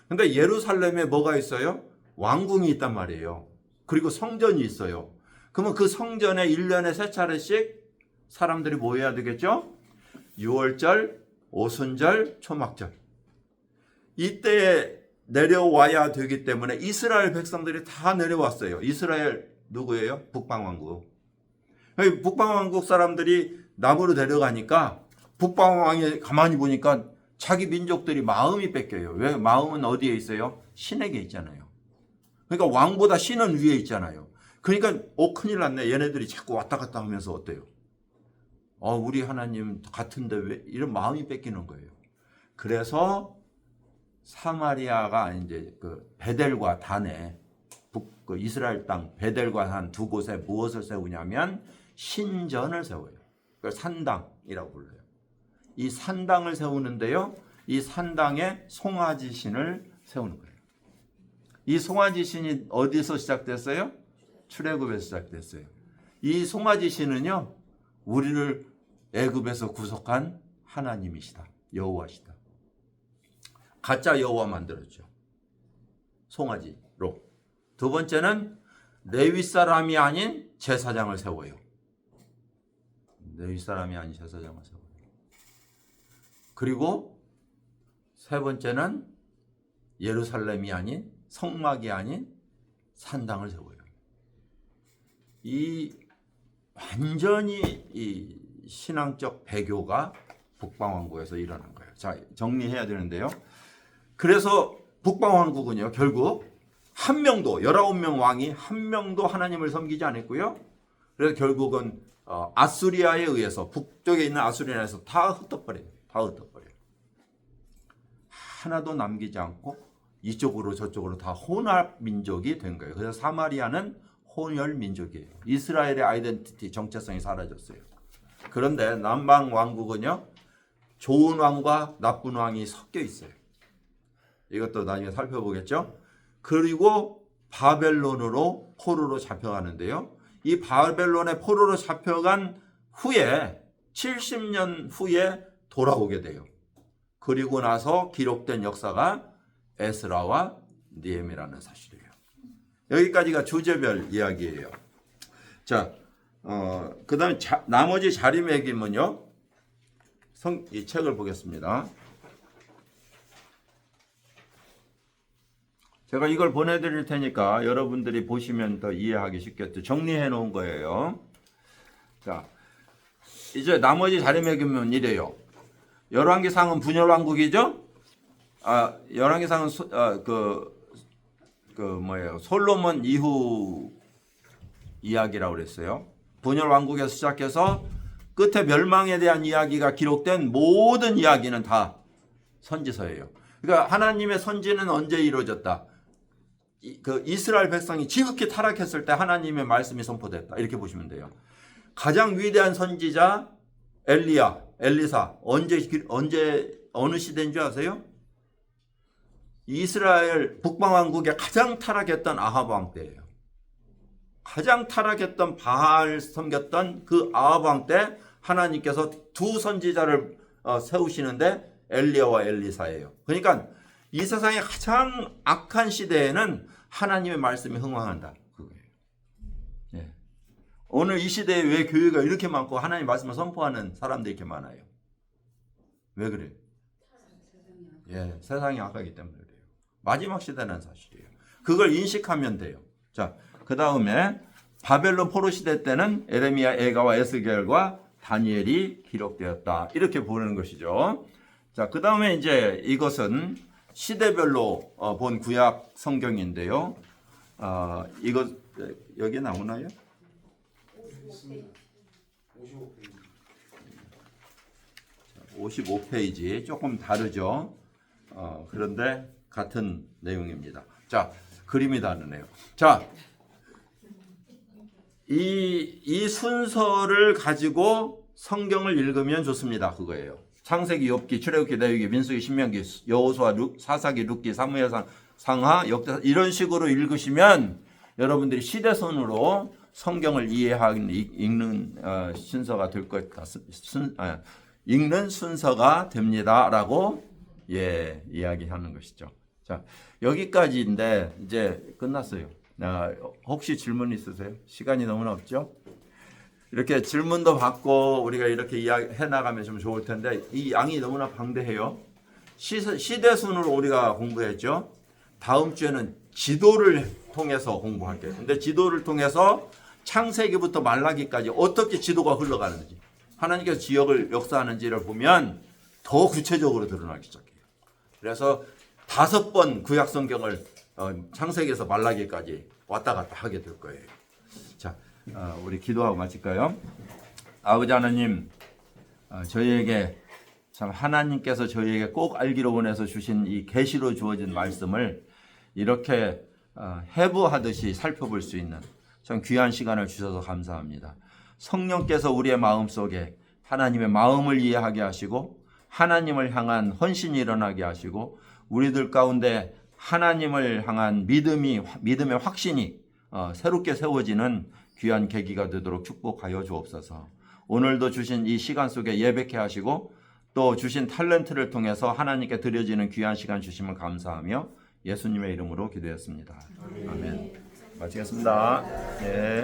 근데 예루살렘에 뭐가 있어요? 왕궁이 있단 말이에요. 그리고 성전이 있어요. 그러면 그 성전에 1년에 3차례씩 사람들이 모여야 되겠죠? 6월절, 오순절, 초막절. 이때에 내려와야 되기 때문에 이스라엘 백성들이 다 내려왔어요. 이스라엘 누구예요? 북방왕국. 북방왕국 사람들이 남으로 내려가니까 북방왕이 가만히 보니까 자기 민족들이 마음이 뺏겨요. 왜? 마음은 어디에 있어요? 신에게 있잖아요. 그러니까 왕보다 신은 위에 있잖아요. 그러니까 큰일 났네. 얘네들이 자꾸 왔다 갔다 하면서 어때요? 우리 하나님 같은데 왜 이런 마음이 뺏기는 거예요. 그래서 사마리아가 이제 그 베델과 단에 그 이스라엘 땅 베델과 단 두 곳에 무엇을 세우냐면 신전을 세워요. 그걸 산당이라고 불러요. 이 산당을 세우는데요. 이 산당에 송아지 신을 세우는 거예요. 이 송아지 신이 어디서 시작됐어요? 출애굽에서 시작됐어요. 이 송아지 신은요. 우리를 애굽에서 구속한 하나님이시다. 여호와시다. 가짜 여호와 만들었죠. 송아지로. 두 번째는 레위 사람이 아닌 제사장을 세워요. 레위 사람이 아닌 제사장을 세워요. 그리고 세 번째는 예루살렘이 아닌 성막이 아닌 산당을 세워요. 이 완전히 이 신앙적 배교가 북방왕국에서 일어난 거예요. 자, 정리해야 되는데요. 그래서 북방왕국은요, 결국 한 명도 19명 왕이 한 명도 하나님을 섬기지 않았고요. 그래서 결국은 아수리아에 의해서 북쪽에 있는 아수리아에서 다 흩어버려요. 다 흩어버려요. 하나도 남기지 않고 이쪽으로 저쪽으로 다 혼합 민족이 된 거예요. 그래서 사마리아는 혼혈 민족이에요. 이스라엘의 아이덴티티 정체성이 사라졌어요. 그런데 남방 왕국은요, 좋은 왕과 나쁜 왕이 섞여 있어요. 이것도 나중에 살펴보겠죠. 그리고 바벨론으로 포로로 잡혀가는데요. 이 바벨론의 포로로 잡혀간 후에 70년 후에 돌아오게 돼요. 그리고 나서 기록된 역사가 에스라와 느헤미야라는 사실이에요. 여기까지가 주제별 이야기예요. 자, 그 다음에 나머지 자리매김은요. 이 책을 보겠습니다. 제가 이걸 보내드릴 테니까 여러분들이 보시면 더 이해하기 쉽겠죠. 정리해 놓은 거예요. 자, 이제 나머지 자리매김은 이래요. 열왕기상은 분열왕국이죠. 열왕기상은 솔로몬 이후 이야기라고 그랬어요. 분열왕국에서 시작해서 끝에 멸망에 대한 이야기가 기록된 모든 이야기는 다 선지서예요. 그러니까 하나님의 선지는 언제 이루어졌다? 이스라엘 백성이 지극히 타락했을 때 하나님의 말씀이 선포됐다. 이렇게 보시면 돼요. 가장 위대한 선지자 엘리사 어느 시대인 줄 아세요? 이스라엘 북방왕국의 가장 타락했던 아합 왕 때예요. 가장 타락했던 바알 섬겼던 그 아합 왕 때 하나님께서 두 선지자를 세우시는데 엘리야와 엘리사예요. 그러니까 이 세상의 가장 악한 시대에는 하나님의 말씀이 흥황한다. 그거예요. 네. 오늘 이 시대에 왜 교회가 이렇게 많고 하나님 말씀을 선포하는 사람들이 이렇게 많아요? 왜 그래요? 예, 세상이 악하기 때문에 그래요. 마지막 시대는 사실이에요. 그걸 인식하면 돼요. 자, 그 다음에 바벨론 포로 시대 때는 에레미야, 에가와 에스겔과 다니엘이 기록되었다. 이렇게 보는 것이죠. 자, 그 다음에 이제 이것은 시대별로 본 구약 성경인데요. 이거 여기 나오나요? 55페이지 조금 다르죠. 그런데 같은 내용입니다. 자, 그림이 다르네요. 자, 이 순서를 가지고 성경을 읽으면 좋습니다. 그거예요. 창세기, 욥기, 출애굽기, 레위기, 민수기, 신명기, 여호수아, 사사기, 룻기, 사무엘상, 상하, 역대사 이런 식으로 읽으시면 여러분들이 시대선으로 성경을 이해하는 읽는 순서가 될 것 같습니다. 읽는 순서가 됩니다라고 이야기하는 것이죠. 자, 여기까지인데 이제 끝났어요. 혹시 질문 있으세요? 시간이 너무나 없죠? 이렇게 질문도 받고 우리가 이렇게 이야기해 나가면 좀 좋을 텐데 이 양이 너무나 방대해요. 시대순으로 우리가 공부했죠. 다음 주에는 지도를 통해서 공부할게요. 근데 지도를 통해서 창세기부터 말라기까지 어떻게 지도가 흘러가는지 하나님께서 지역을 역사하는지를 보면 더 구체적으로 드러나기 시작해요. 그래서 5번 구약 성경을 창세기에서 말라기까지 왔다 갔다 하게 될 거예요. 자, 우리 기도하고 마칠까요? 아버지 하나님, 저희에게 참 하나님께서 저희에게 꼭 알기로 원해서 주신 이 계시로 주어진 말씀을 이렇게 해부하듯이 살펴볼 수 있는 참 귀한 시간을 주셔서 감사합니다. 성령께서 우리의 마음속에 하나님의 마음을 이해하게 하시고 하나님을 향한 헌신이 일어나게 하시고 우리들 가운데 하나님을 향한 믿음의 확신이 새롭게 세워지는 귀한 계기가 되도록 축복하여 주옵소서. 오늘도 주신 이 시간 속에 예배케 하시고 또 주신 탤런트를 통해서 하나님께 드려지는 귀한 시간 주심을 감사하며 예수님의 이름으로 기도했습니다. 아멘. 마치겠습니다. 네.